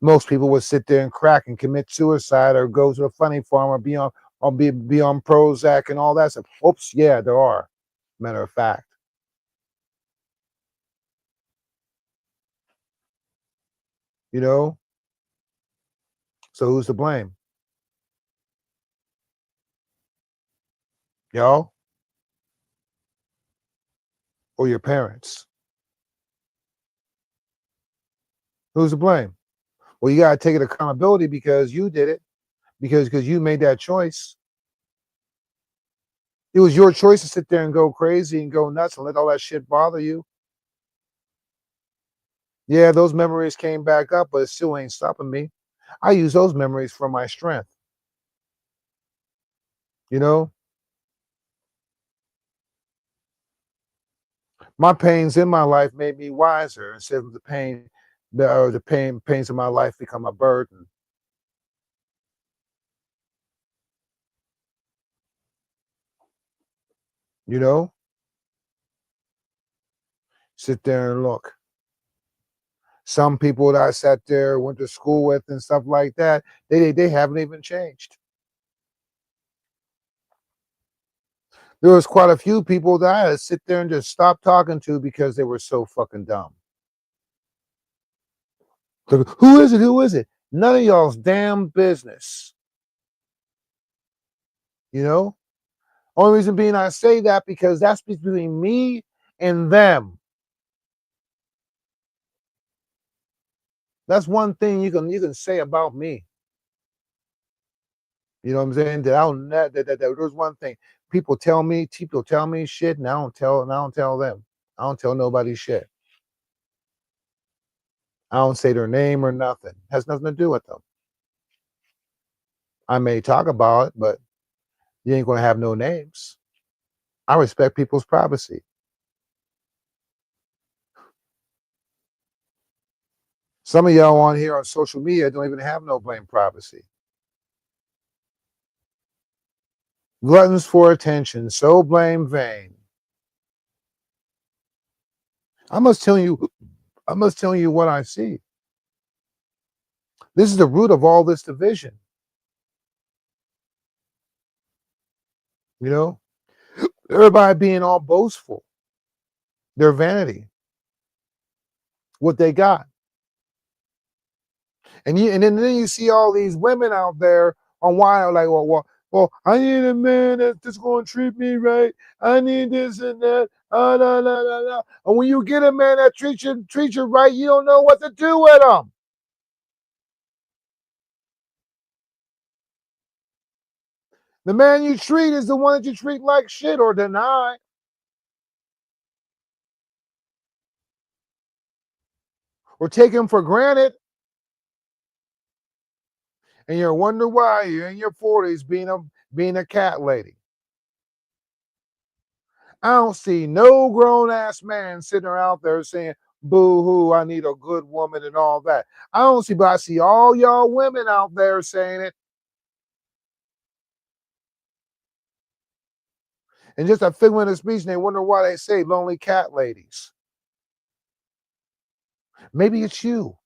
Most people would sit there and crack and commit suicide or go to a funny farm or be on Prozac and all that stuff. Oops, yeah, there are. Matter of fact. You know? So who's to blame? Y'all or your parents? Who's to blame? Well, you gotta take it accountability because you did it, because you made that choice. It was your choice to sit there and go crazy and go nuts and let all that shit bother you. Yeah, those memories came back up, but it still ain't stopping me. I use those memories for my strength. You know, my pains in my life made me wiser instead of the pains of my life become a burden. You know, sit there and look. Some people that I sat there, went to school with, and stuff like that, they haven't even changed. There was quite a few people that I had to sit there and just stop talking to because they were so fucking dumb. Who is it? Who is it? None of y'all's damn business. You know? Only reason being I say that because that's between me and them. That's one thing you can say about me. You know what I'm saying? That there's one thing. People tell me shit, and I don't tell them. I don't tell nobody shit. I don't say their name or nothing. It has nothing to do with them. I may talk about it, but you ain't gonna have no names. I respect people's privacy. Some of y'all on here on social media don't even have no blame privacy. Gluttons for attention, so blame vain. I must tell you, what I see. This is the root of all this division. You know, everybody being all boastful, their vanity, what they got, and then you see all these women out there on why like, well, I need a man that's going to treat me right. I need this and that. La, la, la, la. And when you get a man that treats you right, you don't know what to do with him. The man you treat is the one that you treat like shit or deny. Or take him for granted, and you wonder why you're in your 40s being a cat lady. I don't see no grown ass man sitting out there saying, boo hoo, I need a good woman and all that. I don't see, but I see all y'all women out there saying it. And just a figment of speech, and they wonder why they say lonely cat ladies. Maybe it's you.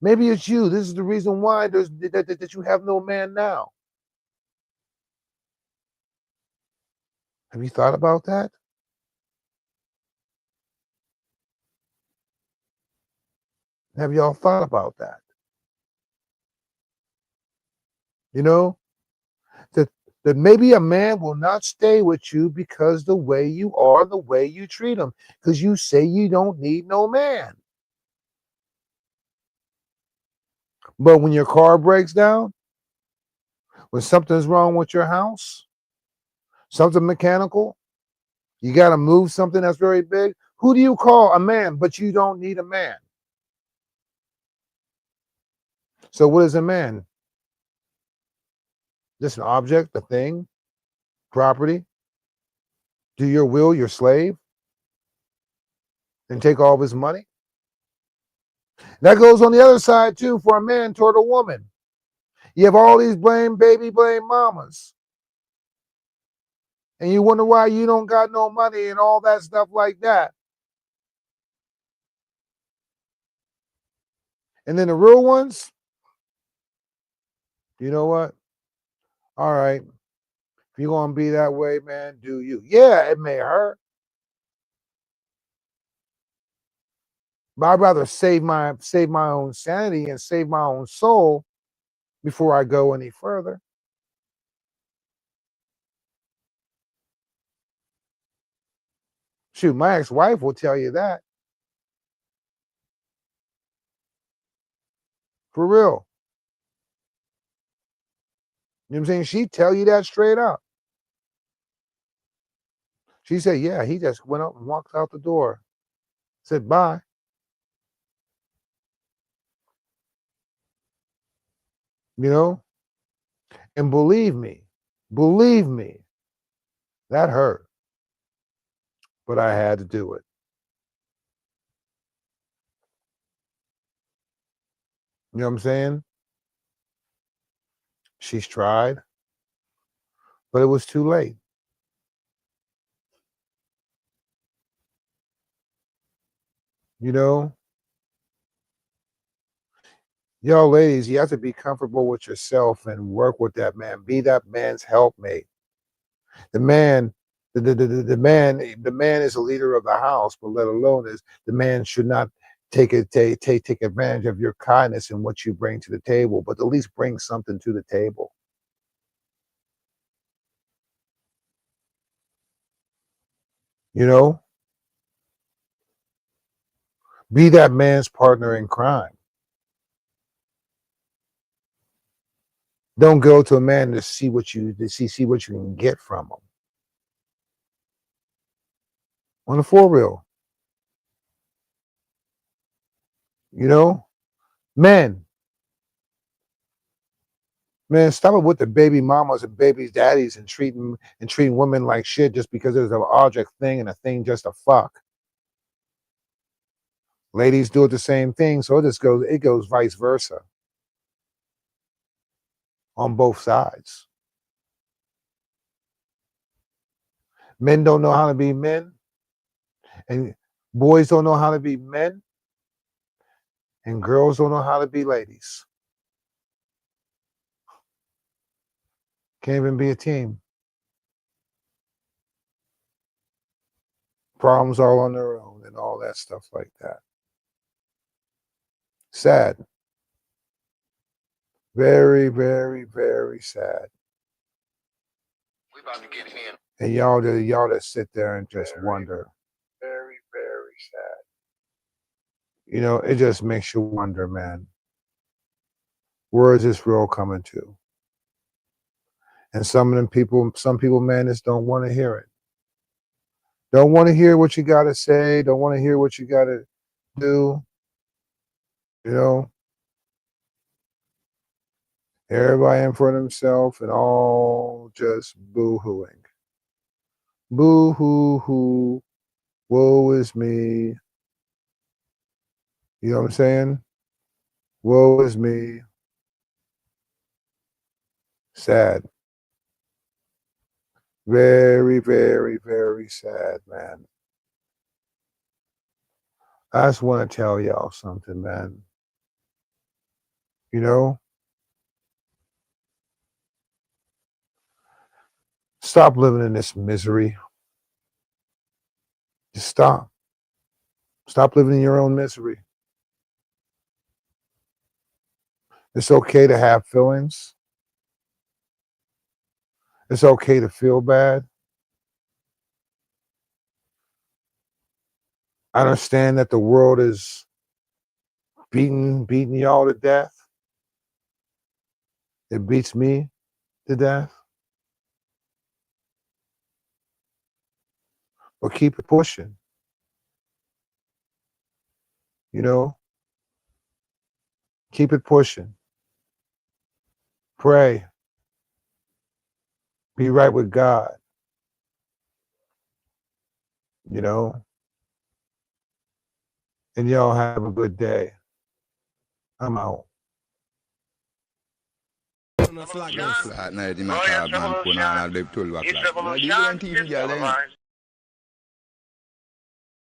Maybe it's you. This is the reason why that you have no man now. Have you thought about that? Have y'all thought about that? You know, that that maybe a man will not stay with you because the way you are, the way you treat him, because you say you don't need no man. But when your car breaks down, when something's wrong with your house, something mechanical, you got to move something that's very big, who do you call? A man, but you don't need a man. So what is a man? Just an object, a thing, property? Do your will, your slave, and take all of his money? That goes on the other side too for a man toward a woman. You have all these blame mamas. And you wonder why you don't got no money and all that stuff like that. And then the real ones, you know what? All right. If you're gonna be that way, man, do you. Yeah, it may hurt. But I'd rather save my own sanity and save my own soul before I go any further. Shoot, my ex-wife will tell you that. For real. You know what I'm saying? She'd tell you that straight up. She said, yeah, he just went up and walked out the door. Said bye. You know? And believe me, that hurt. But I had to do it. You know what I'm saying? She's tried, but it was too late. You know? Yo, ladies, you have to be comfortable with yourself and work with that man. Be that man's helpmate. The man, the man is a leader of the house, but let alone is the man should not take advantage of your kindness and what you bring to the table, but at least bring something to the table. You know, be that man's partner in crime. Don't go to a man to see what you can get from him. On the four real, you know, men, man, stop it with the baby mamas and baby daddies and treating women like shit just because there's an object thing and a thing just a fuck. Ladies do it the same thing, so it goes vice versa on both sides. Men don't know how to be men, and boys don't know how to be men, and girls don't know how to be ladies. Can't even be a team. Problems all on their own and all that stuff like that. Sad. Very, very, very sad. We about to get in. And y'all that sit there and just wonder. Very, very sad. You know, it just makes you wonder, man. Where is this world coming to? And some people, man, just don't want to hear it. Don't want to hear what you got to say. Don't want to hear what you got to do. You know, everybody in for themselves and all just boo-hooing. Boo-hoo-hoo. Woe is me. You know what I'm saying? Woe is me. Sad. Very, very, very sad, man. I just want to tell y'all something, man. You know, stop living in this misery. Just stop. Stop living in your own misery. It's okay to have feelings. It's okay to feel bad. I understand that the world is beating y'all to death. It beats me to death. But keep it pushing. You know, keep it pushing. Pray. Be right with God. You know, and y'all have a good day. I'm out. Flat night in my car, man, put on all the 12 o'clock. You know, the TV girl,